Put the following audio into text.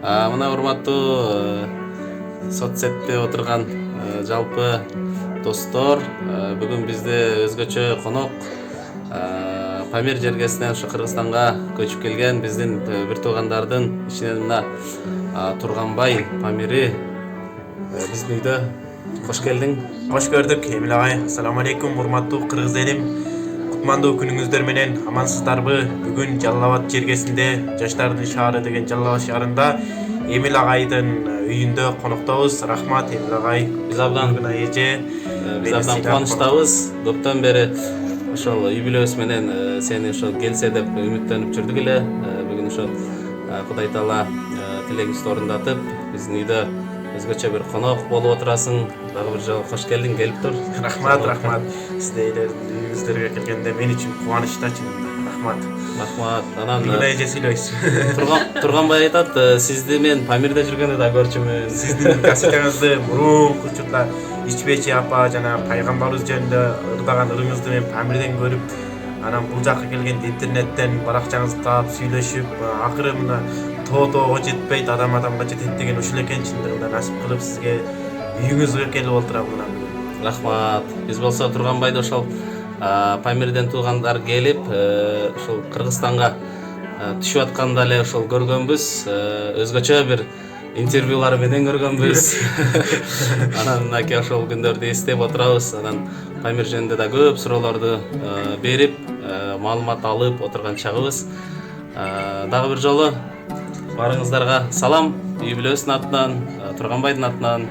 Мына урматтуу соцсетте отурган жалпы достор, бүгүн бизде өзгөчө конок Памир жергесинен ушу Кыргызстанга көчүп келген биздин бир туугандардын ичинен мына Турганбай Памири биздин үйдө. Кош келдиң. Hoş gördük Emil ağay. Assalamu alaikum урматтуу кыргыз элим. Кутмандуу күнүңүздөр менен амансыздарбы? Бүгүн Жалал Абад жергесинде, Жаштардын шаары деген Жалал Абад шаарында Эмил агайдын үйүндө коноктобуз. Рахмат Эмил агай. Биз абдан кубанычтабыз. Көптөн бери ошол үй бүлөбүз менен сени ошол келсе деп үмүттөнүп жүрдүк эле. Бүгүн ошол Кудай Таала тилегибизди орундатып, биздин үйдө өзгөчө бир конок болуп отурасың. Дагы бир жолу кош келдиң, келип тур. Рахмат. Сиздердин үйүңүздөргө келгенде мен үчүн кубанычта чынында. Рахмат. Анан Мына эже сүйлөйсүз. Турганбай айтат, сизди мен Памирде жүргөндө да көрчүмүн. Сиздин кассетаңызды мурунку учурда Ичбечи апа жана пайгамбарыбыз жөнүндө ырдаган ырыңызды мен Памирден көрүп, анан бул жакка келгенде интернеттен баракчаңызды таап сүйлөшүп, акыры мына тоого жетпейт, адамга жетет деген ушул экен. Чындыгында насип кылып сизге үйүңүзгө келип отурам мына. Рахмат. Биз болсо Турганбайды ошол Памирден туугандар келип, ошол Кыргызстанга түшүп атканда эле ошол көргөнбүз. Өзгөчө бир интервьюлар менен көргөнбүз. Анан мынакей ошол күндөрдү эстеп отурабыз. Анан Памир жөнүндө да көп суроолорду берип, маалымат алып отурган чагыбыз. Дагы бир жолу баарыңыздарга салам. Үй бүлөбүздүн атынан, Турганбайдын атынан.